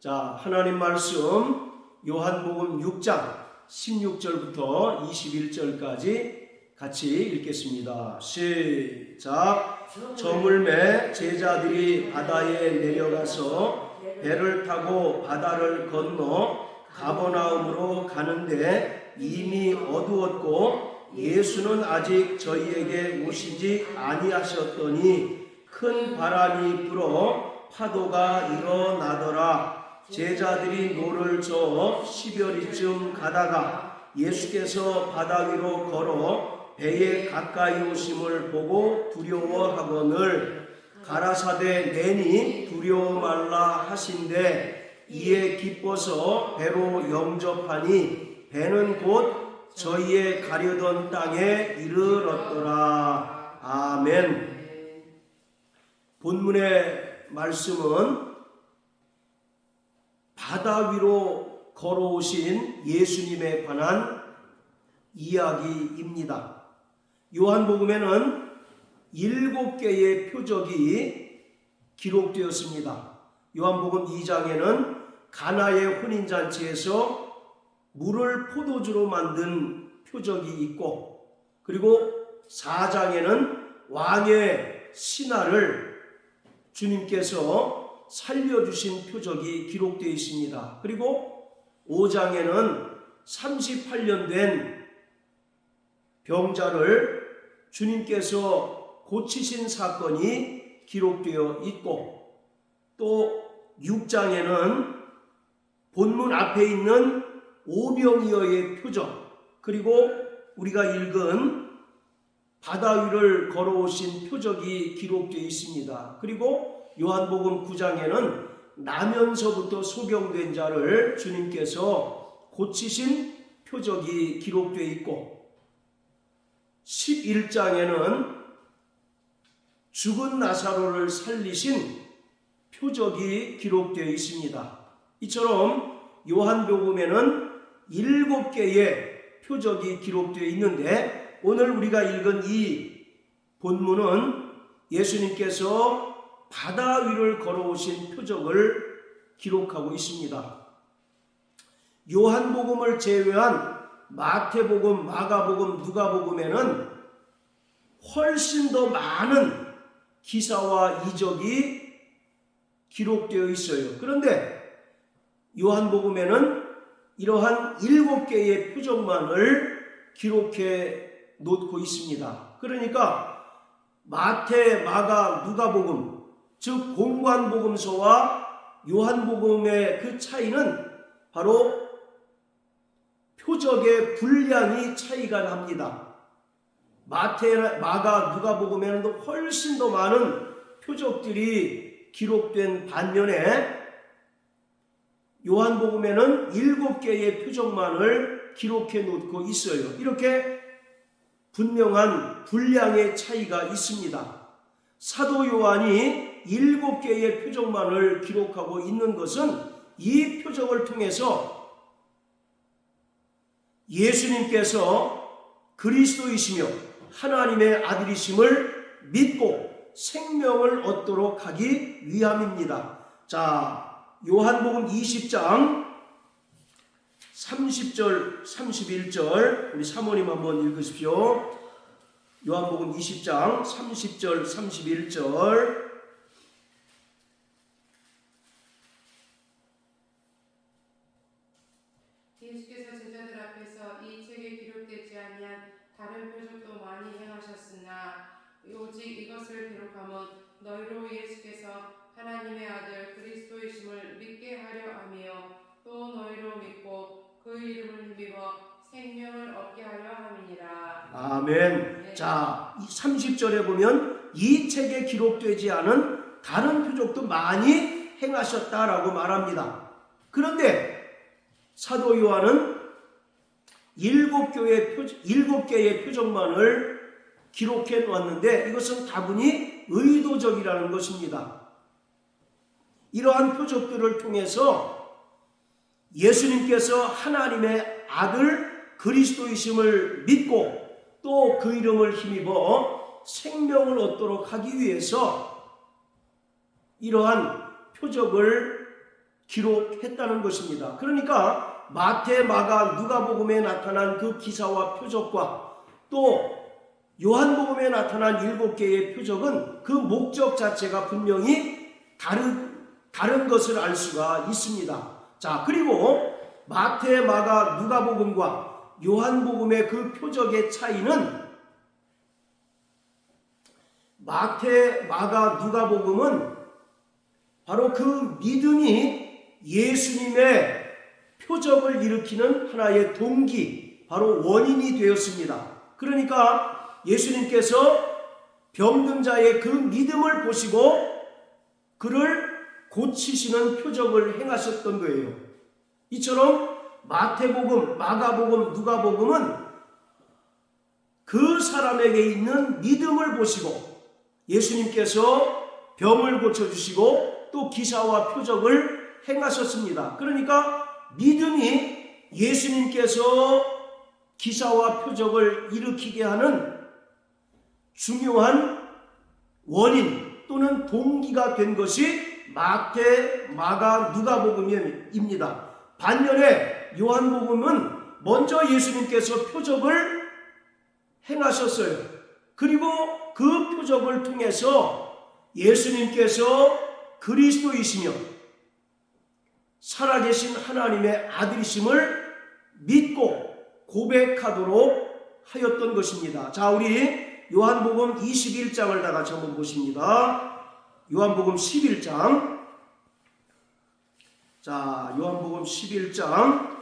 자, 하나님 말씀 요한복음 6장 16절부터 21절까지 같이 읽겠습니다. 시작. 저물매 제자들이 바다에 내려가서 배를 타고 바다를 건너 가버나움으로 가는데 이미 어두웠고 예수는 아직 저희에게 오시지 아니하셨더니 큰 바람이 불어 파도가 일어나더라. 제자들이 노를 저어 십여리쯤 가다가 예수께서 바다 위로 걸어 배에 가까이 오심을 보고 두려워하거늘 가라사대 내니 두려워 말라 하신대 이에 기뻐서 배로 영접하니 배는 곧 저희의 가려던 땅에 이르렀더라. 아멘. 본문의 말씀은 바다 위로 걸어오신 예수님에 관한 이야기입니다. 요한복음에는 7개의 표적이 기록되었습니다. 요한복음 2장에는 가나의 혼인잔치에서 물을 포도주로 만든 표적이 있고, 그리고 4장에는 왕의 신하를 주님께서 살려주신 표적이 기록되어 있습니다. 그리고 5장에는 38년 된 병자를 주님께서 고치신 사건이 기록되어 있고, 또 6장에는 본문 앞에 있는 오병이어의 표적, 그리고 우리가 읽은 바다 위를 걸어오신 표적이 기록되어 있습니다. 그리고 요한복음 9장에는 나면서부터 소경된 자를 주님께서 고치신 표적이 기록되어 있고, 11장에는 죽은 나사로를 살리신 표적이 기록되어 있습니다. 이처럼 요한복음에는 7개의 표적이 기록되어 있는데, 오늘 우리가 읽은 이 본문은 예수님께서 바다 위를 걸어오신 표적을 기록하고 있습니다. 요한복음을 제외한 마태복음, 마가복음, 누가복음에는 훨씬 더 많은 기사와 이적이 기록되어 있어요. 그런데 요한복음에는 이러한 7개의 표적만을 기록해 놓고 있습니다. 그러니까 마태, 마가, 누가복음, 즉 공관복음서와 요한복음의 그 차이는 바로 표적의 분량이 차이가 납니다. 마태, 마가, 누가복음에는 훨씬 더 많은 표적들이 기록된 반면에 요한복음에는 7개의 표적만을 기록해 놓고 있어요. 이렇게 분명한 분량의 차이가 있습니다. 사도 요한이 7개의 표적만을 기록하고 있는 것은 이 표적을 통해서 예수님께서 그리스도이시며 하나님의 아들이심을 믿고 생명을 얻도록 하기 위함입니다. 자, 요한복음 20장 30절, 31절 우리 사모님 한번 읽으십시오. 요한복음 20장 30절, 31절. 예수께서 제자들 앞에서 이 책에 기록되지 아니한 다른 표적도 많이 행하셨으나 오직 이것을 기록함은 너희로 예수께서 하나님의 아들 그리스도이심을 믿게 하려 하며 또 너희로 믿고 그 이름을 힘입어 생명을 얻게 하려 함이니라. 아멘. 네. 자, 30절에 보면 이 책에 기록되지 않은 다른 표적도 많이 행하셨다라고 말합니다. 그런데 사도 요한은 7개의 표적만을 기록해 놓았는데 이것은 다분히 의도적이라는 것입니다. 이러한 표적들을 통해서 예수님께서 하나님의 아들 그리스도이심을 믿고 또 그 이름을 힘입어 생명을 얻도록 하기 위해서 이러한 표적을 기록했다는 것입니다. 그러니까 마태, 마가, 누가복음에 나타난 그 기사와 표적과 또 요한복음에 나타난 7개의 표적은 그 목적 자체가 분명히 다른 것을 알 수가 있습니다. 자, 그리고 마태, 마가, 누가복음과 요한복음의 그 표적의 차이는 마태, 마가, 누가복음은 바로 그 믿음이 예수님의 표적을 일으키는 하나의 동기, 바로 원인이 되었습니다. 그러니까 예수님께서 병든 자의 그 믿음을 보시고 그를 고치시는 표적을 행하셨던 거예요. 이처럼 마태복음, 마가복음, 누가복음은 그 사람에게 있는 믿음을 보시고 예수님께서 병을 고쳐주시고 또 기사와 표적을 행하셨습니다. 그러니까 믿음이 예수님께서 기사와 표적을 일으키게 하는 중요한 원인 또는 동기가 된 것이 마태, 마가, 누가복음입니다. 반면에 요한복음은 먼저 예수님께서 표적을 행하셨어요. 그리고 그 표적을 통해서 예수님께서 그리스도이시며 살아계신 하나님의 아들이심을 믿고 고백하도록 하였던 것입니다. 자, 우리 요한복음 21장을 다 같이 한번 보십니다. 요한복음 11장. 자, 요한복음 11장.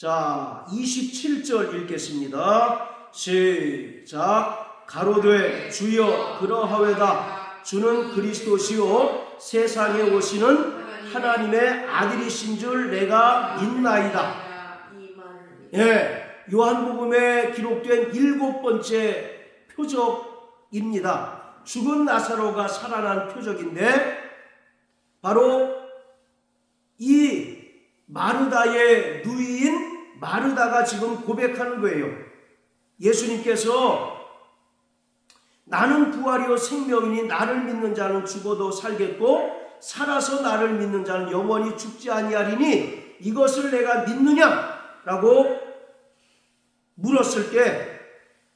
자, 27절 읽겠습니다. 시작. 가로되 주여 그러하외다. 주는 그리스도시요 세상에 오시는 하나님의 아들이신 줄 내가 믿나이다. 예, 요한복음에 기록된 7번째 표적입니다. 죽은 나사로가 살아난 표적인데 바로 이 마르다의 누이인 마르다가 지금 고백하는 거예요. 예수님께서 나는 부활이요 생명이니 나를 믿는 자는 죽어도 살겠고 살아서 나를 믿는 자는 영원히 죽지 아니하리니 이것을 내가 믿느냐? 라고 물었을 때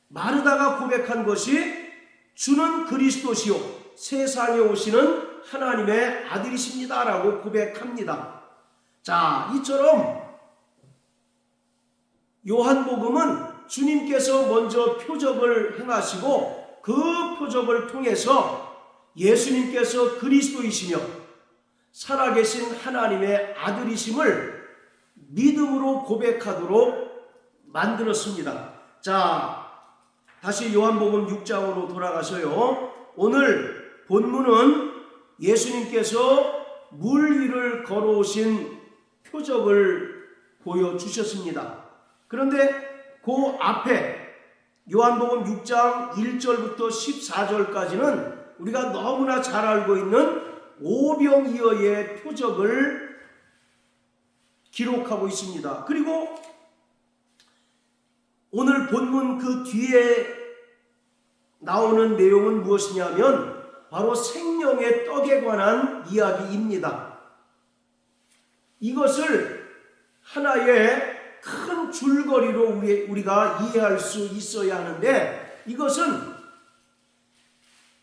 마르다가 고백한 것이 주는 그리스도시요 세상에 오시는 하나님의 아들이십니다 라고 고백합니다. 자, 이처럼 요한복음은 주님께서 먼저 표적을 행하시고 그 표적을 통해서 예수님께서 그리스도이시며 살아계신 하나님의 아들이심을 믿음으로 고백하도록 만들었습니다. 자, 다시 요한복음 6장으로 돌아가서요. 오늘 본문은 예수님께서 물 위를 걸어오신 표적을 보여주셨습니다. 그런데 그 앞에 요한복음 6장 1절부터 14절까지는 우리가 너무나 잘 알고 있는 오병이어의 표적을 기록하고 있습니다. 그리고 오늘 본문 그 뒤에 나오는 내용은 무엇이냐면 바로 생명의 떡에 관한 이야기입니다. 이것을 하나의 큰 줄거리로 우리가 이해할 수 있어야 하는데 이것은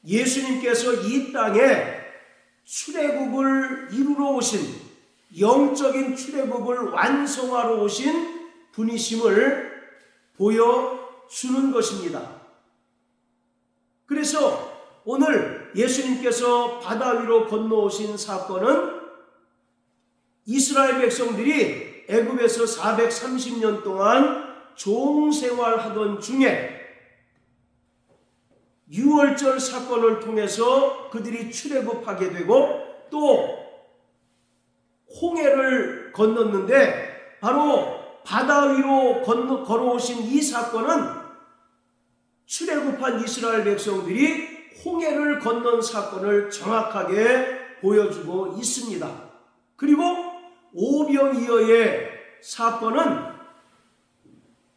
예수님께서 이 땅에 출애굽을 이루러 오신 영적인 출애굽을 완성하러 오신 분이심을 보여주는 것입니다. 그래서 오늘 예수님께서 바다 위로 건너오신 사건은 이스라엘 백성들이 애굽에서 430년 동안 종생활하던 중에 유월절 사건을 통해서 그들이 출애굽하게 되고 또 홍해를 건넜는데 바로 바다 위로 걸어오신 이 사건은 출애굽한 이스라엘 백성들이 홍해를 건넌 사건을 정확하게 보여주고 있습니다. 그리고 오병이어의 사건은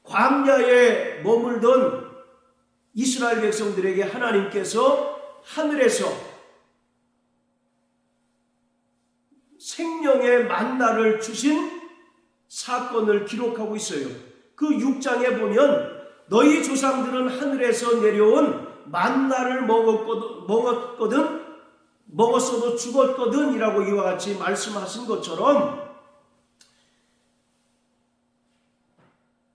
광야에 머물던 이스라엘 백성들에게 하나님께서 하늘에서 생명의 만나를 주신 사건을 기록하고 있어요. 그 6장에 보면 너희 조상들은 하늘에서 내려온 만나를 먹었어도 죽었거든 이라고 이와 같이 말씀하신 것처럼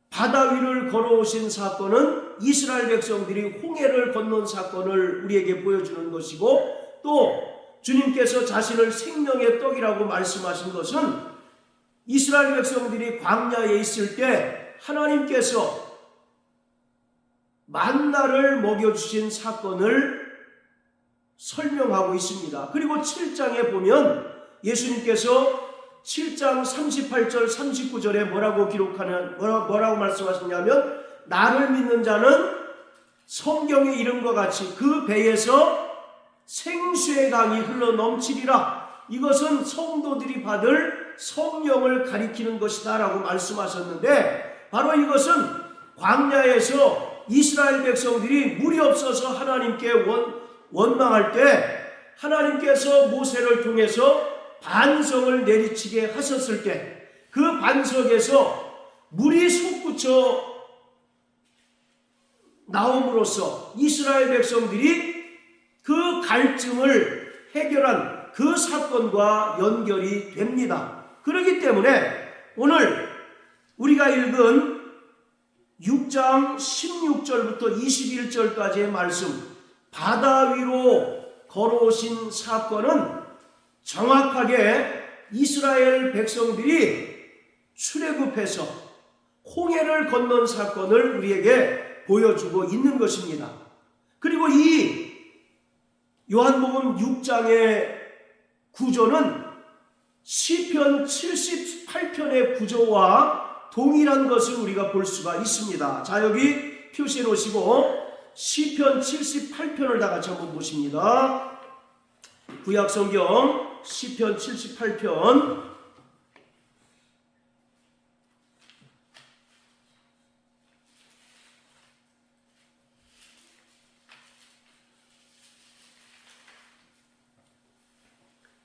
바다 위를 걸어오신 사건은 이스라엘 백성들이 홍해를 건넌 사건을 우리에게 보여주는 것이고, 또 주님께서 자신을 생명의 떡이라고 말씀하신 것은 이스라엘 백성들이 광야에 있을 때 하나님께서 만나를 먹여주신 사건을 설명하고 있습니다. 그리고 7장에 보면 예수님께서 7장 38절 39절에 뭐라고 말씀하셨냐면, 나를 믿는 자는 성경의 이름과 같이 그 배에서 생수의 강이 흘러 넘치리라. 이것은 성도들이 받을 성령을 가리키는 것이다 라고 말씀하셨는데, 바로 이것은 광야에서 이스라엘 백성들이 물이 없어서 하나님께 원망할 때 하나님께서 모세를 통해서 반석을 내리치게 하셨을 때 그 반석에서 물이 솟구쳐 나옴으로써 이스라엘 백성들이 그 갈증을 해결한 그 사건과 연결이 됩니다. 그렇기 때문에 오늘 우리가 읽은 6장 16절부터 21절까지의 말씀, 바다 위로 걸어오신 사건은 정확하게 이스라엘 백성들이 출애굽해서 홍해를 건넌 사건을 우리에게 보여주고 있는 것입니다. 그리고 이 요한복음 6장의 구조는 시편 78편의 구조와 동일한 것을 우리가 볼 수가 있습니다. 자, 여기 표시해 놓으시고 시편 78편을 다 같이 한번 보십니다. 구약성경 시편 78편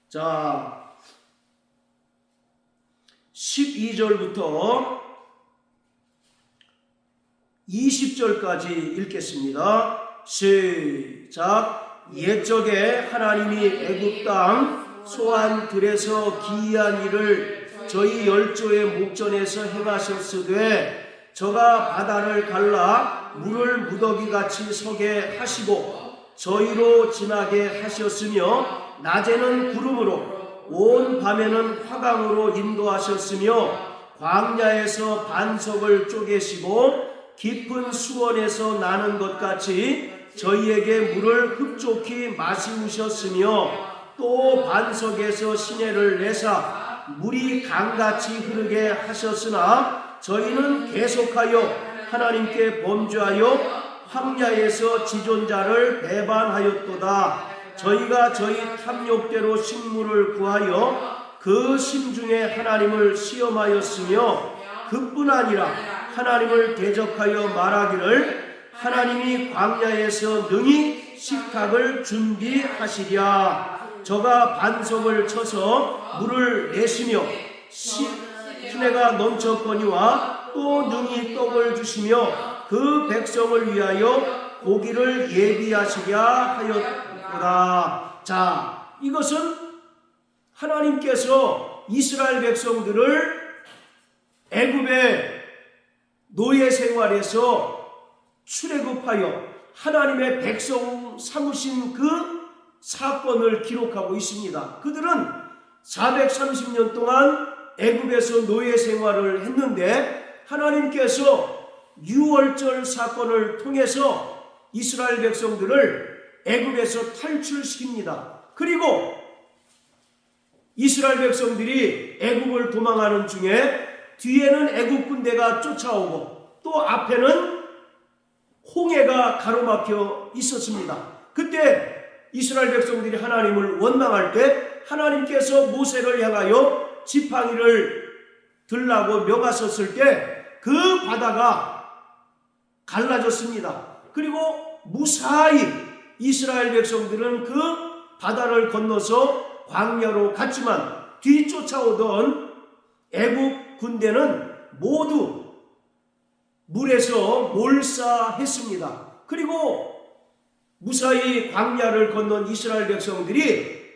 자, 12절부터 20절까지 읽겠습니다. 시작. 옛적에 하나님이 애굽 땅 소안들에서 기이한 일을 저희 열조의 목전에서 행하셨으되 저가 바다를 갈라 물을 무더기같이 서게 하시고 저희로 지나게 하셨으며 낮에는 구름으로 온 밤에는 화강으로 인도하셨으며 광야에서 반석을 쪼개시고 깊은 수원에서 나는 것 같이 저희에게 물을 흡족히 마시우셨으며 또 반석에서 시내를 내사 물이 강같이 흐르게 하셨으나 저희는 계속하여 하나님께 범죄하여 황야에서 지존자를 배반하였도다. 저희가 저희 탐욕대로 식물을 구하여 그 심중에 하나님을 시험하였으며 그뿐 아니라 하나님을 대적하여 말하기를 하나님이 광야에서 능히 식탁을 준비하시랴. 저가 반석을 쳐서 물을 내시며 시내가 넘쳤거니와 또 능히 떡을 주시며 그 백성을 위하여 고기를 예비하시랴 하였도다. 자, 이것은 하나님께서 이스라엘 백성들을 애굽의 노예 생활에서 출애굽하여 하나님의 백성 삼으신 그 사건을 기록하고 있습니다. 그들은 430년 동안 애굽에서 노예 생활을 했는데 하나님께서 유월절 사건을 통해서 이스라엘 백성들을 애굽에서 탈출시킵니다. 그리고 이스라엘 백성들이 애굽을 도망하는 중에 뒤에는 애굽 군대가 쫓아오고 또 앞에는 홍해가 가로막혀 있었습니다. 그때 이스라엘 백성들이 하나님을 원망할 때 하나님께서 모세를 향하여 지팡이를 들라고 명하셨을 때 그 바다가 갈라졌습니다. 그리고 무사히 이스라엘 백성들은 그 바다를 건너서 광야로 갔지만 뒤쫓아오던 애국 군대는 모두 물에서 몰사했습니다. 그리고 무사히 광야를 건넌 이스라엘 백성들이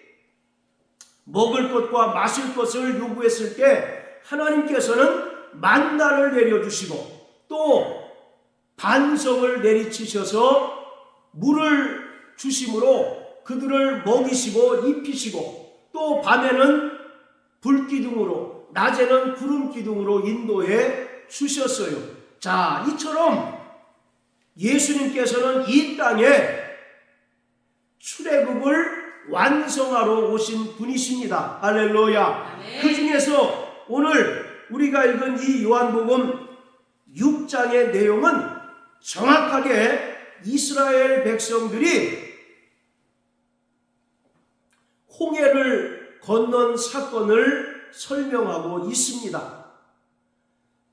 먹을 것과 마실 것을 요구했을 때 하나님께서는 만나를 내려주시고 또 반석을 내리치셔서 물을 주심으로 그들을 먹이시고 입히시고 또 밤에는 불기둥으로 낮에는 구름기둥으로 인도해 주셨어요. 자, 이처럼 예수님께서는 이 땅에 출애굽을 완성하러 오신 분이십니다. 할렐루야. 그 중에서 오늘 우리가 읽은 이 요한복음 6장의 내용은 정확하게 이스라엘 백성들이 홍해를 건넌 사건을 설명하고 있습니다.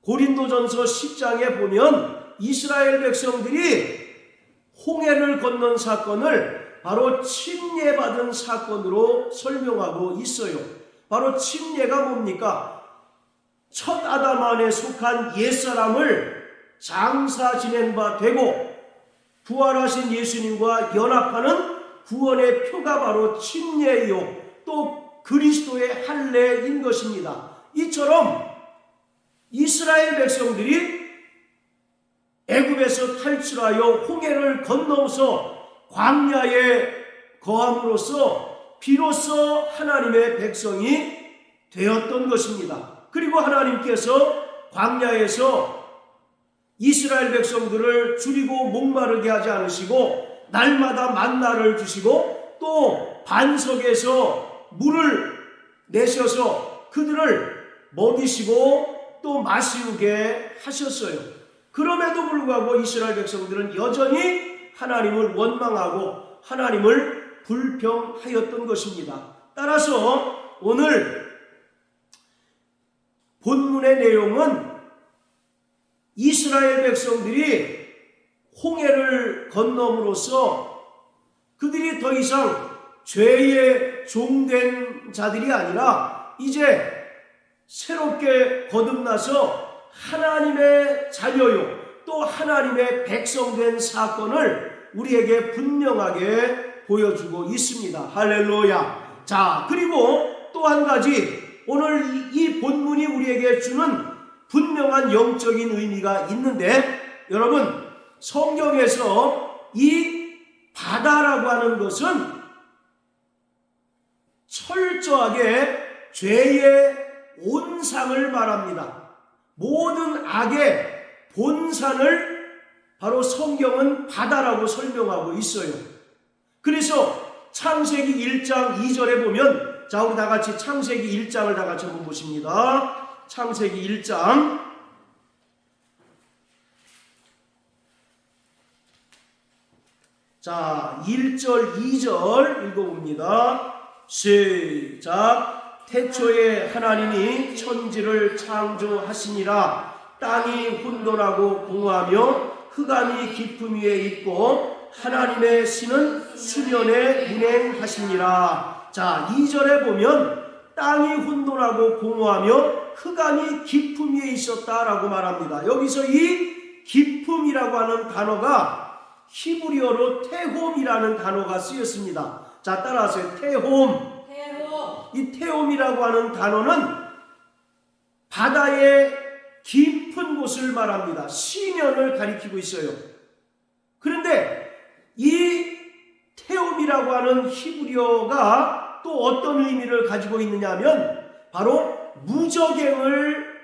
고린도전서 10장에 보면 이스라엘 백성들이 홍해를 건넌 사건을 바로 침례받은 사건으로 설명하고 있어요. 바로 침례가 뭡니까? 첫 아담 안에 속한 옛사람을 장사 지낸 바 되고 부활하신 예수님과 연합하는 구원의 표가 바로 침례요 또 그리스도의 할례인 것입니다. 이처럼 이스라엘 백성들이 애굽에서 탈출하여 홍해를 건너서 광야에 거함으로써 비로소 하나님의 백성이 되었던 것입니다. 그리고 하나님께서 광야에서 이스라엘 백성들을 줄이고 목마르게 하지 않으시고 날마다 만나를 주시고 또 반석에서 물을 내셔서 그들을 먹이시고 또 마시게 하셨어요. 그럼에도 불구하고 이스라엘 백성들은 여전히 하나님을 원망하고 하나님을 불평하였던 것입니다. 따라서 오늘 본문의 내용은 이스라엘 백성들이 홍해를 건너므로써 그들이 더 이상 죄의 종된 자들이 아니라 이제 새롭게 거듭나서 하나님의 자녀요 또 하나님의 백성된 사건을 우리에게 분명하게 보여주고 있습니다. 할렐루야. 자, 그리고 또 한 가지 오늘 이 본문이 우리에게 주는 분명한 영적인 의미가 있는데 여러분 성경에서 이 바다라고 하는 것은 철저하게 죄의 온상을 말합니다. 모든 악의 본산을 바로 성경은 바다라고 설명하고 있어요. 그래서 창세기 1장 2절에 보면 자, 우리 다 같이 창세기 1장을 다 같이 한번 보십니다. 창세기 1장 자, 1절 2절 읽어봅니다. 시작. 태초에 하나님이 천지를 창조하시니라. 땅이 혼돈하고 공허하며 흑암이 깊음 위에 있고 하나님의 신은 수면에 운행하시니라. 자, 2절에 보면 땅이 혼돈하고 공허하며 흑암이 깊음 위에 있었다라고 말합니다. 여기서 이 깊음이라고 하는 단어가 히브리어로 테홈이라는 단어가 쓰였습니다. 자, 따라하세요. 테홈. 이 테홈이라고 하는 단어는 바다의 깊은 곳을 말합니다. 시면을 가리키고 있어요. 그런데 이 테홈이라고 하는 히브리어가 또 어떤 의미를 가지고 있느냐 하면 바로 무저갱을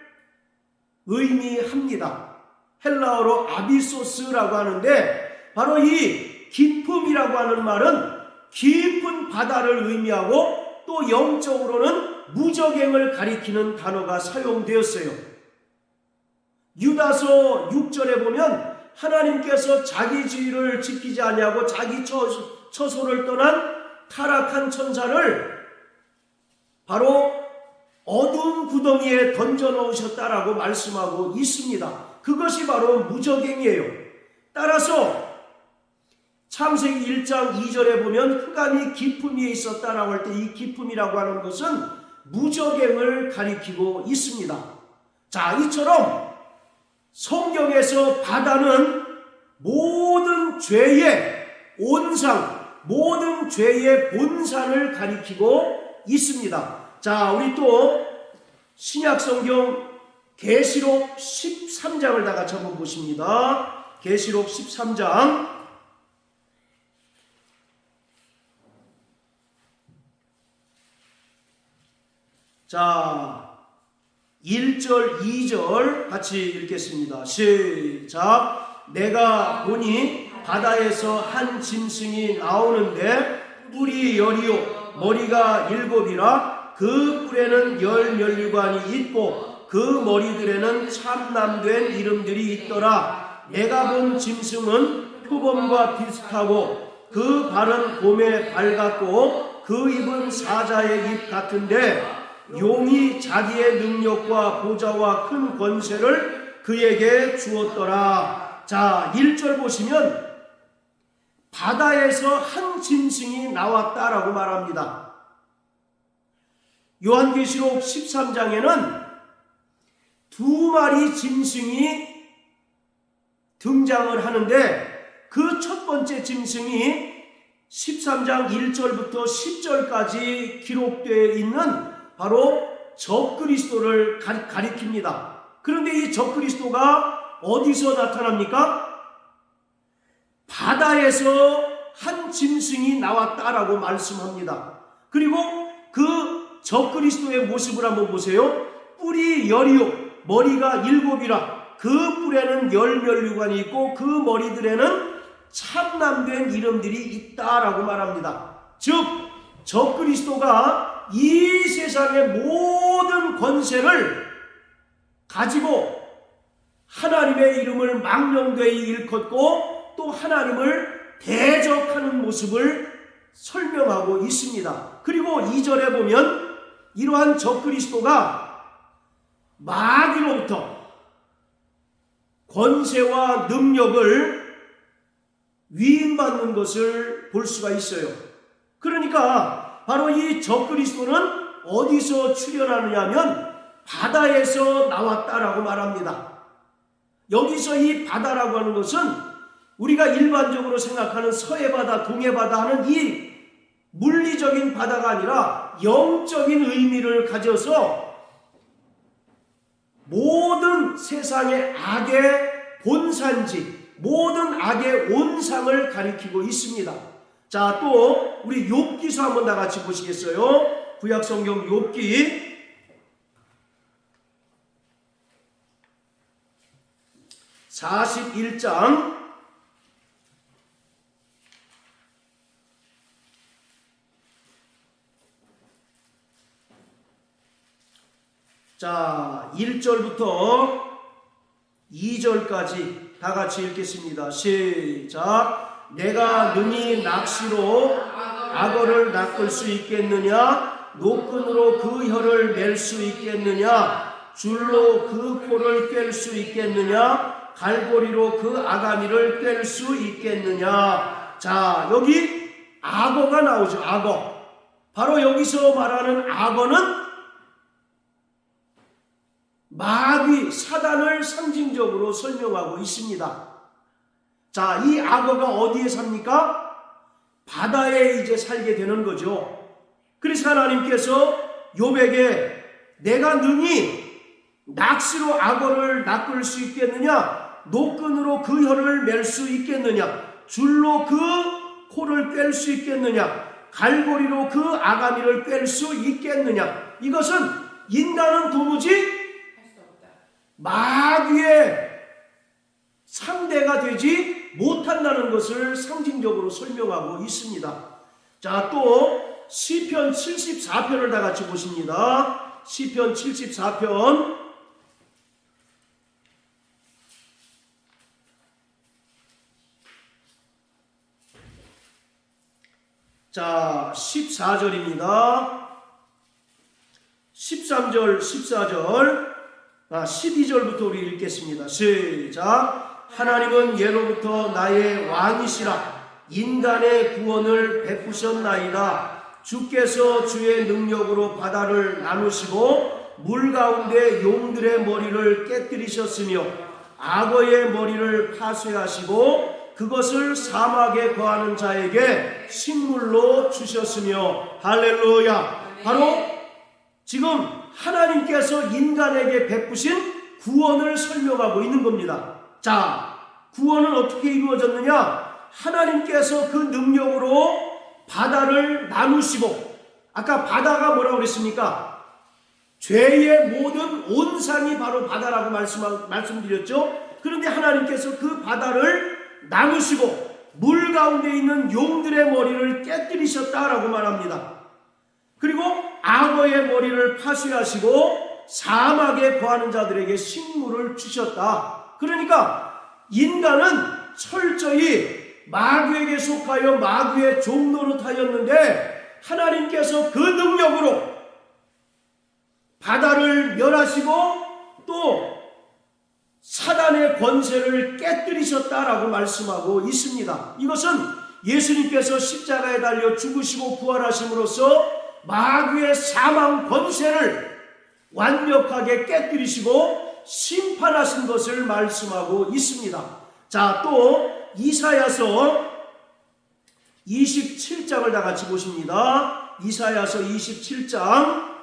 의미합니다. 헬라어로 아비소스라고 하는데 바로 이 깊음이라고 하는 말은 깊은 바다를 의미하고 또 영적으로는 무저갱을 가리키는 단어가 사용되었어요. 유다서 6절에 보면 하나님께서 자기 지위를 지키지 아니하고 자기 처소를 떠난 타락한 천사를 바로 어두운 구덩이에 던져 넣으셨다라고 말씀하고 있습니다. 그것이 바로 무저갱이에요. 따라서 창세기 1장 2절에 보면 흑암이 깊음 위에 있었다라고 할 때 이 깊음이라고 하는 것은 무저갱을 가리키고 있습니다. 자, 이처럼 성경에서 바다는 모든 죄의 온상, 모든 죄의 본산을 가리키고 있습니다. 자, 우리 또 신약성경 계시록 13장을 다 같이 한번 보십니다. 계시록 13장. 자, 1절, 2절 같이 읽겠습니다. 시작. 내가 보니 바다에서 한 짐승이 나오는데 뿔이 10이요 머리가 7이라 그 뿔에는 10면류관이 있고 그 머리들에는 참남된 이름들이 있더라. 내가 본 짐승은 표범과 비슷하고 그 발은 곰의 발 같고 그 입은 사자의 입 같은데 용이 자기의 능력과 보좌와 큰 권세를 그에게 주었더라. 자, 1절 보시면 바다에서 한 짐승이 나왔다라고 말합니다. 요한계시록 13장에는 2마리 짐승이 등장을 하는데 그 첫 번째 짐승이 13장 1절부터 10절까지 기록되어 있는 바로 적그리스도를 가리킵니다. 그런데 이 적그리스도가 어디서 나타납니까? 바다에서 한 짐승이 나왔다라고 말씀합니다. 그리고 그 적그리스도의 모습을 한번 보세요. 뿔이 10이요 머리가 7이라 그 뿔에는 10면류관이 있고 그 머리들에는 참남된 이름들이 있다라고 말합니다. 즉 적그리스도가 이 세상의 모든 권세를 가지고 하나님의 이름을 망령되이 일컫고 또 하나님을 대적하는 모습을 설명하고 있습니다. 그리고 2절에 보면 이러한 적그리스도가 마귀로부터 권세와 능력을 위임받는 것을 볼 수가 있어요. 그러니까 바로 이 적그리스도는 어디서 출현하느냐 하면 바다에서 나왔다라고 말합니다. 여기서 이 바다라고 하는 것은 우리가 일반적으로 생각하는 서해바다, 동해바다 하는 이 물리적인 바다가 아니라 영적인 의미를 가져서 모든 세상의 악의 본산지, 모든 악의 온상을 가리키고 있습니다. 자, 또 우리 욥기서 한번 다 같이 보시겠어요? 구약성경 욥기 41장 자, 1절부터 2절까지 다 같이 읽겠습니다. 시작. 내가 능히 낚시로 악어를 낚을 수 있겠느냐? 노끈으로 그 혀를 맬 수 있겠느냐? 줄로 그 코를 꿰 수 있겠느냐? 갈고리로 그 아가미를 꿰 수 있겠느냐? 자, 여기 악어가 나오죠. 악어. 바로 여기서 말하는 악어는 마귀, 사단을 상징적으로 설명하고 있습니다. 자, 이 악어가 어디에 삽니까? 바다에 이제 살게 되는 거죠. 그래서 하나님께서 욥에게 내가 능히 낚시로 악어를 낚을 수 있겠느냐? 노끈으로 그 혀를 맬 수 있겠느냐? 줄로 그 코를 꿰 수 있겠느냐? 갈고리로 그 아가미를 꿰 수 있겠느냐? 이것은 인간은 도무지 마귀의 상대가 되지 못한다는 것을 상징적으로 설명하고 있습니다. 자, 또 시편 74편을 다 같이 보십니다. 시편 74편 자, 14절입니다. 13절, 14절, 12절부터 우리 읽겠습니다. 시작. 하나님은 예로부터 나의 왕이시라 인간의 구원을 베푸셨나이다. 주께서 주의 능력으로 바다를 나누시고 물 가운데 용들의 머리를 깨뜨리셨으며 악어의 머리를 파쇄하시고 그것을 사막에 거하는 자에게 식물로 주셨으며 할렐루야. 바로 지금 하나님께서 인간에게 베푸신 구원을 설명하고 있는 겁니다. 자, 구원은 어떻게 이루어졌느냐? 하나님께서 그 능력으로 바다를 나누시고, 아까 바다가 뭐라고 그랬습니까? 죄의 모든 온상이 바로 바다라고 말씀드렸죠. 그런데 하나님께서 그 바다를 나누시고 물 가운데 있는 용들의 머리를 깨뜨리셨다라고 말합니다. 그리고 악어의 머리를 파쇄하시고 사막에 거하는 자들에게 식물을 주셨다. 그러니까 인간은 철저히 마귀에게 속하여 마귀의 종노릇하였는데 하나님께서 그 능력으로 바다를 멸하시고 또 사단의 권세를 깨뜨리셨다라고 말씀하고 있습니다. 이것은 예수님께서 십자가에 달려 죽으시고 부활하심으로써 마귀의 사망 권세를 완벽하게 깨뜨리시고 심판하신 것을 말씀하고 있습니다. 자, 또 이사야서 27장을 다 같이 보십니다. 이사야서 27장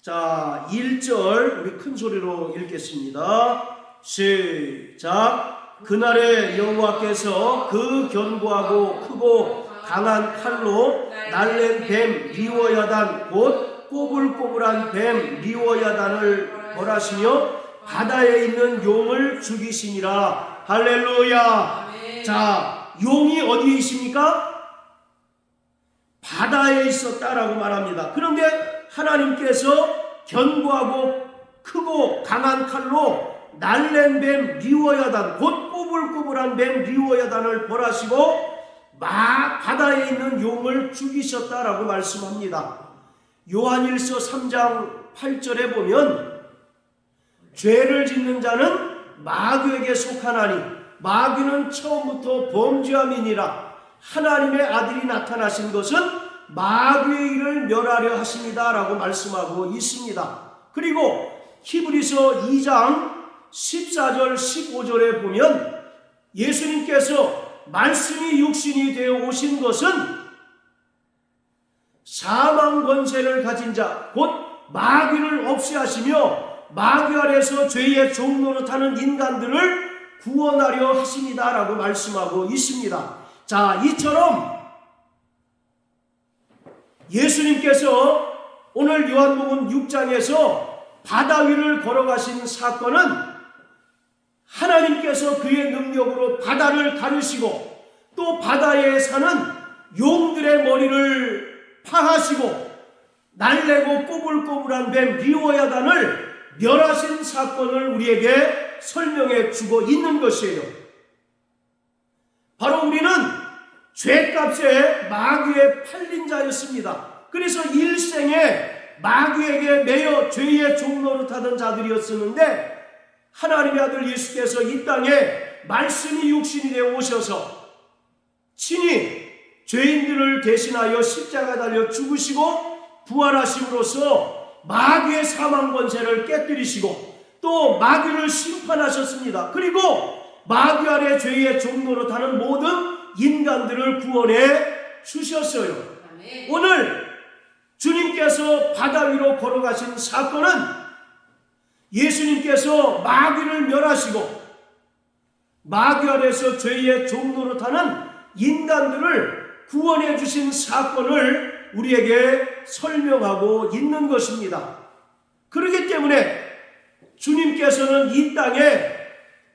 자, 1절 우리 큰 소리로 읽겠습니다. 시작. 그날에 여호와께서 그 견고하고 크고 강한 칼로 날랜 뱀 리워야단 곧 꼬불꼬불한 뱀 리워야단을 벌하시며 바다에 있는 용을 죽이시니라. 할렐루야. 자, 용이 어디에 있습니까? 바다에 있었다라고 말합니다. 그런데 하나님께서 견고하고 크고 강한 칼로 날랜 뱀 리워야단 곧 꼬불꼬불한 뱀 리워야단을 벌하시고 바다에 있는 용을 죽이셨다라고 말씀합니다. 요한일서 3장 8절에 보면 죄를 짓는 자는 마귀에게 속하나니 마귀는 처음부터 범죄함이니라. 하나님의 아들이 나타나신 것은 마귀의 일을 멸하려 하십니다 라고 말씀하고 있습니다. 그리고 히브리서 2장 14절 15절에 보면 예수님께서 말씀이 육신이 되어 오신 것은 사망 권세를 가진 자 곧 마귀를 없이 하시며 마귀 아래서 죄의 종노릇하는 인간들을 구원하려 하십니다 라고 말씀하고 있습니다. 자, 이처럼 예수님께서 오늘 요한복음 6장에서 바다 위를 걸어가신 사건은 하나님께서 그의 능력으로 바다를 가르시고 또 바다에 사는 용들의 머리를 파하시고 날래고 꼬불꼬불한 뱀 리워야단을 멸하신 사건을 우리에게 설명해 주고 있는 것이에요. 바로 우리는 죄값에 마귀에 팔린 자였습니다. 그래서 일생에 마귀에게 매여 죄의 종노릇하던 자들이었었는데 하나님의 아들 예수께서 이 땅에 말씀이 육신이 되어 오셔서 친히 죄인들을 대신하여 십자가에 달려 죽으시고 부활하심으로써 마귀의 사망 권세를 깨뜨리시고 또 마귀를 심판하셨습니다. 그리고 마귀 아래 죄의 종노릇하는 모든 인간들을 구원해 주셨어요. 아멘. 오늘 주님께서 바다 위로 걸어가신 사건은 예수님께서 마귀를 멸하시고 마귀 아래서 죄의 종노릇하는 인간들을 구원해 주신 사건을 우리에게 설명하고 있는 것입니다. 그렇기 때문에 주님께서는 이 땅에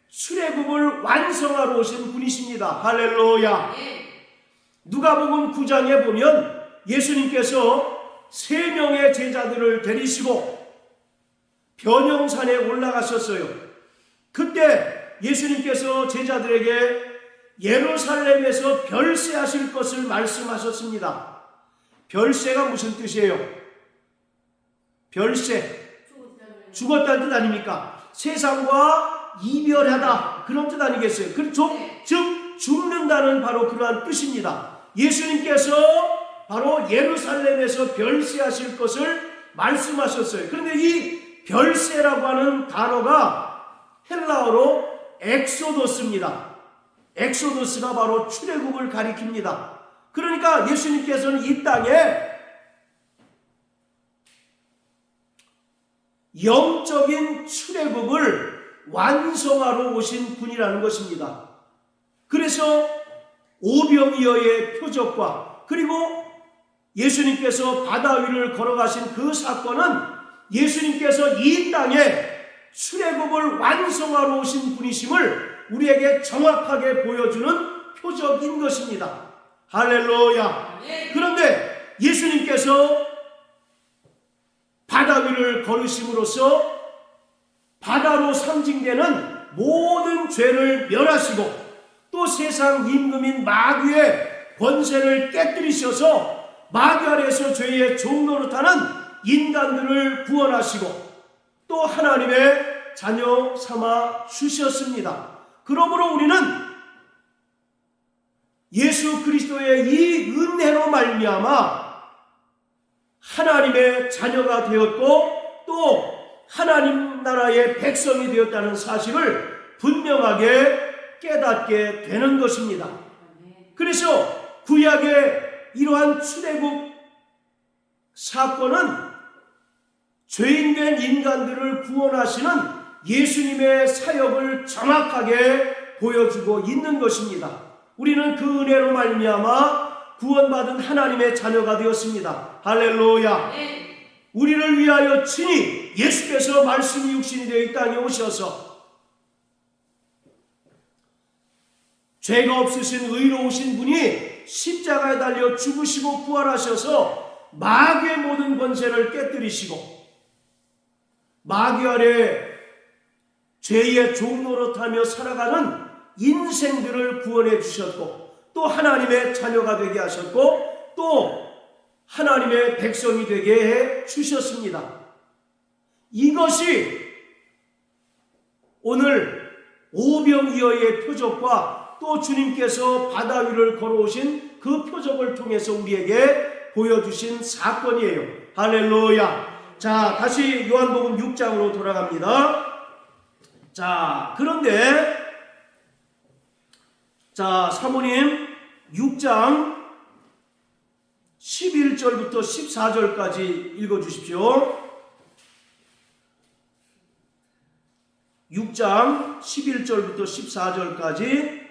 출애굽을 완성하러 오신 분이십니다. 할렐루야. 누가복음 9장에 보면 예수님께서 3명의 제자들을 데리시고 변형산에 올라가셨어요. 그때 예수님께서 제자들에게 예루살렘에서 별세하실 것을 말씀하셨습니다. 별세가 무슨 뜻이에요? 별세, 죽었다는 뜻 아닙니까? 세상과 이별하다, 그런 뜻 아니겠어요? 즉 죽는다는 바로 그러한 뜻입니다. 예수님께서 바로 예루살렘에서 별세하실 것을 말씀하셨어요. 그런데 이 별세라고 하는 단어가 헬라어로 엑소도스입니다. 엑소도스가 바로 출애굽을 가리킵니다. 그러니까 예수님께서는 이 땅에 영적인 출애굽을 완성하러 오신 분이라는 것입니다. 그래서 오병이어의 표적과 그리고 예수님께서 바다 위를 걸어가신 그 사건은 예수님께서 이 땅에 출애굽을 완성하러 오신 분이심을 우리에게 정확하게 보여주는 표적인 것입니다. 할렐루야. 그런데 예수님께서 바다 위를 걸으심으로써 바다로 상징되는 모든 죄를 멸하시고 또 세상 임금인 마귀의 권세를 깨뜨리셔서 마귀 아래에서 죄의 종노릇하는 인간들을 구원하시고 또 하나님의 자녀 삼아 주셨습니다. 그러므로 우리는 예수 그리스도의 이 은혜로 말미암아 하나님의 자녀가 되었고 또 하나님 나라의 백성이 되었다는 사실을 분명하게 깨닫게 되는 것입니다. 그래서 구약의 이러한 출애굽 사건은 죄인된 인간들을 구원하시는 예수님의 사역을 정확하게 보여주고 있는 것입니다. 우리는 그 은혜로 말미암아 구원받은 하나님의 자녀가 되었습니다. 할렐루야. 우리를 위하여 친히 예수께서 말씀이 육신이 되어 이 땅에 오셔서 죄가 없으신 의로우신 분이 십자가에 달려 죽으시고 부활하셔서 마귀의 모든 권세를 깨뜨리시고 마귀 아래 죄의 종노릇하며 살아가는 인생들을 구원해 주셨고 또 하나님의 자녀가 되게 하셨고 또 하나님의 백성이 되게 해 주셨습니다. 이것이 오늘 오병이어의 표적과 또 주님께서 바다 위를 걸어오신 그 표적을 통해서 우리에게 보여주신 사건이에요. 할렐루야. 자, 다시 요한복음 6장으로 돌아갑니다. 자, 그런데 자, 사모님 6장 11절부터 14절까지 읽어주십시오. 6장 11절부터 14절까지.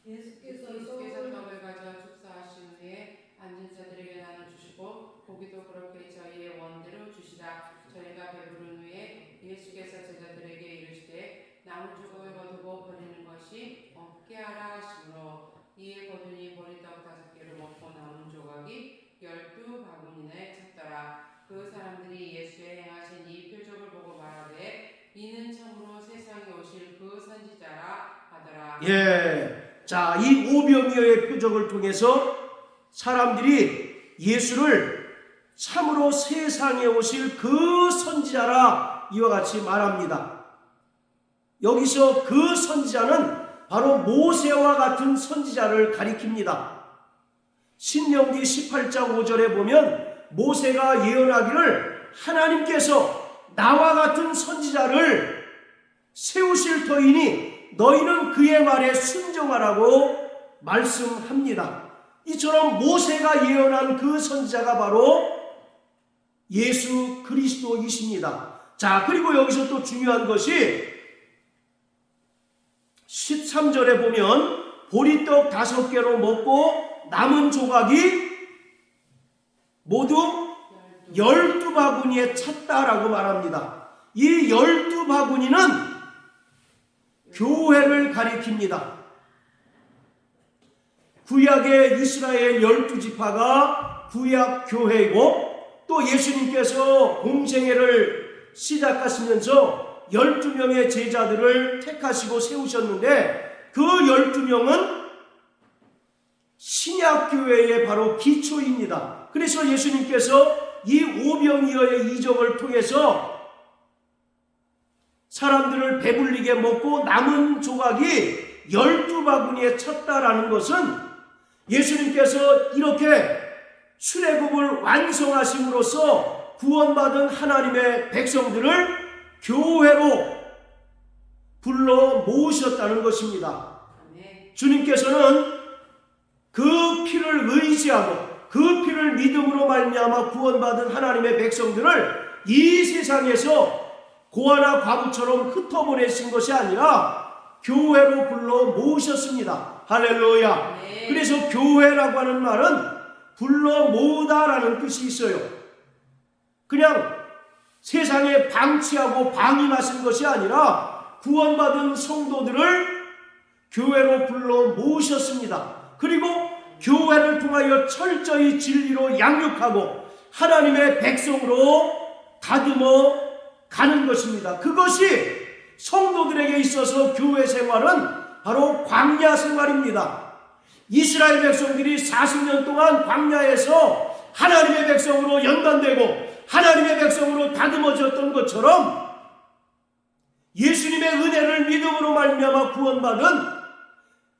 예수께서 떡을 가져 축사하신 후에 앉은 자들에게 나눠주시고 고기도 그렇게 저희의 원대로 주시라. 저희가 배부른 후에 예수께서 제자들에게 이르시되 나무 조각을 거두고 버리는 것이 없게 하라 하시므로 이에 거두니 보리떡 5개를 먹고 남은 조각이 12바구니에 찼더라. 그 사람들이 예수의 행하신 이 표적을 보고 말하되 이는 참으로 세상에 오실 그 선지자라 하더라. 예, 자, 이 오병이어의 표적을 통해서 사람들이 예수를 참으로 세상에 오실 그 선지자라 이와 같이 말합니다. 여기서 그 선지자는 바로 모세와 같은 선지자를 가리킵니다. 신명기 18장 5절에 보면 모세가 예언하기를 하나님께서 나와 같은 선지자를 세우실 터이니 너희는 그의 말에 순종하라고 말씀합니다. 이처럼 모세가 예언한 그 선지자가 바로 예수 그리스도이십니다. 자, 그리고 여기서 또 중요한 것이 13절에 보면 보리떡 5개로 먹고 남은 조각이 모두 12바구니에 찼다라고 말합니다. 이 12바구니는 교회를 가리킵니다. 구약의 이스라엘 12지파가 구약 교회이고 또 예수님께서 공생애를 시작하시면서 12명의 제자들을 택하시고 세우셨는데 그 12명은 신약교회의 바로 기초입니다. 그래서 예수님께서 이 오병이어의 이적을 통해서 사람들을 배불리게 먹고 남은 조각이 12바구니에 찼다라는 것은 예수님께서 이렇게 출애굽을 완성하심으로써 구원받은 하나님의 백성들을 교회로 불러 모으셨다는 것입니다. 주님께서는 그 피를 의지하고 그 피를 믿음으로 말미암아 구원받은 하나님의 백성들을 이 세상에서 고아나 과부처럼 흩어보내신 것이 아니라 교회로 불러 모으셨습니다. 할렐루야. 네. 그래서 교회라고 하는 말은 불러 모으다라는 뜻이 있어요. 그냥 세상에 방치하고 방임하신 것이 아니라 구원받은 성도들을 교회로 불러 모으셨습니다. 그리고 교회를 통하여 철저히 진리로 양육하고 하나님의 백성으로 다듬어 가는 것입니다. 그것이 성도들에게 있어서 교회 생활은 바로 광야 생활입니다. 이스라엘 백성들이 40년 동안 광야에서 하나님의 백성으로 연단되고 하나님의 백성으로 다듬어졌던 것처럼 예수님의 은혜를 믿음으로 말미암아 구원받은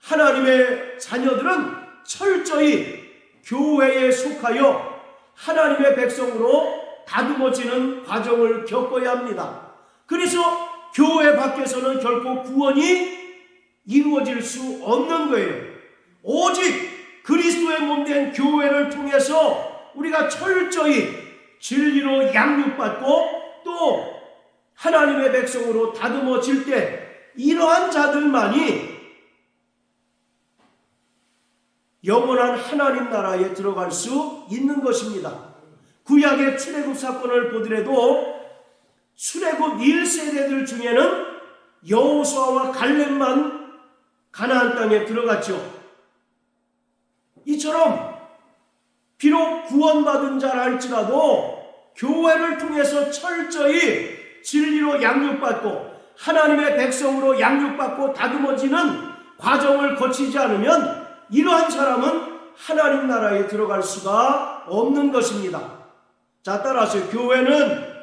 하나님의 자녀들은 철저히 교회에 속하여 하나님의 백성으로 다듬어지는 과정을 겪어야 합니다. 그래서 교회 밖에서는 결코 구원이 이루어질 수 없는 거예요. 오직 그리스도의 몸된 교회를 통해서 우리가 철저히 진리로 양육받고 또 하나님의 백성으로 다듬어질 때 이러한 자들만이 영원한 하나님 나라에 들어갈 수 있는 것입니다. 구약의 출애굽 사건을 보더라도 출애굽 1세대들 중에는 여호수아와 갈렙만 가나안 땅에 들어갔죠. 이처럼 비록 구원받은 자라 할지라도 교회를 통해서 철저히 진리로 양육받고 하나님의 백성으로 양육받고 다듬어지는 과정을 거치지 않으면 이러한 사람은 하나님 나라에 들어갈 수가 없는 것입니다. 자, 따라하세요. 교회는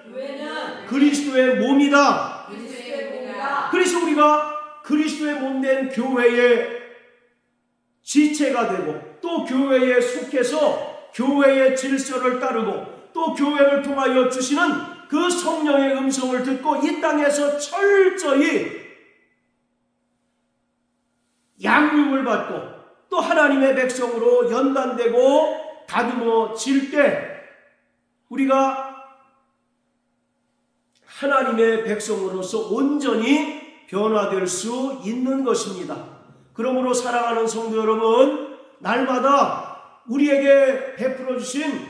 그리스도의 몸이다. 그래서 우리가 그리스도의 몸된 교회의 지체가 되고 또 교회에 속해서 교회의 질서를 따르고 또 교회를 통하여 주시는 그 성령의 음성을 듣고 이 땅에서 철저히 양육을 받고 또 하나님의 백성으로 연단되고 다듬어질 때 우리가 하나님의 백성으로서 온전히 변화될 수 있는 것입니다. 그러므로 사랑하는 성도 여러분, 날마다 우리에게 베풀어 주신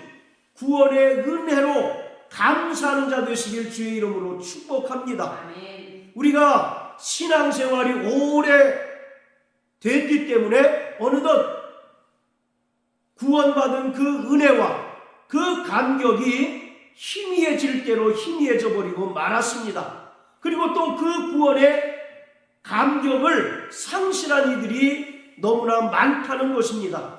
구원의 은혜로 감사하는 자 되시길 주의 이름으로 축복합니다. 우리가 신앙생활이 오래 됐기 때문에 어느덧 구원받은 그 은혜와 그 감격이 희미해질 대로 희미해져 버리고 말았습니다. 그리고 또 그 구원의 감격을 상실한 이들이 너무나 많다는 것입니다.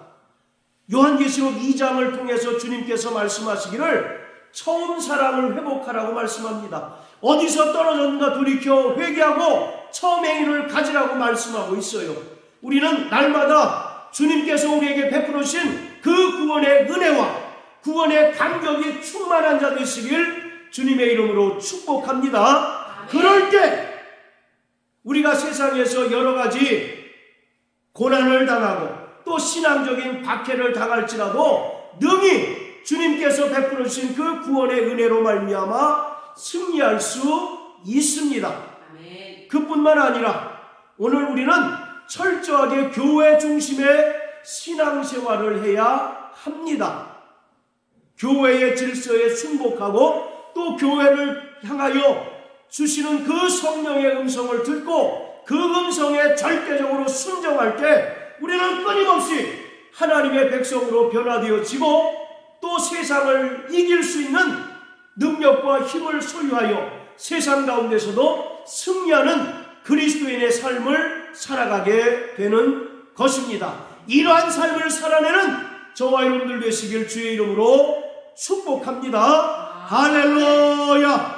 요한계시록 2장을 통해서 주님께서 말씀하시기를 처음 사랑을 회복하라고 말씀합니다. 어디서 떨어졌는가 돌이켜 회개하고 처음 행위를 가지라고 말씀하고 있어요. 우리는 날마다 주님께서 우리에게 베풀어 주신 그 구원의 은혜와 구원의 감격이 충만한 자 되시길 주님의 이름으로 축복합니다. 그럴 때 우리가 세상에서 여러 가지 고난을 당하고 또 신앙적인 박해를 당할지라도 능히 주님께서 베풀어 주신 그 구원의 은혜로 말미암아 승리할 수 있습니다. 그뿐만 아니라 오늘 우리는 철저하게 교회 중심의 신앙생활을 해야 합니다. 교회의 질서에 순복하고 또 교회를 향하여 주시는 그 성령의 음성을 듣고 그 음성에 절대적으로 순종할 때 우리는 끊임없이 하나님의 백성으로 변화되어지고 또 세상을 이길 수 있는 능력 능력과 힘을 소유하여 세상 가운데서도 승리하는 그리스도인의 삶을 살아가게 되는 것입니다. 이러한 삶을 살아내는 저와 여러분들 되시길 주의 이름으로 축복합니다. 할렐루야.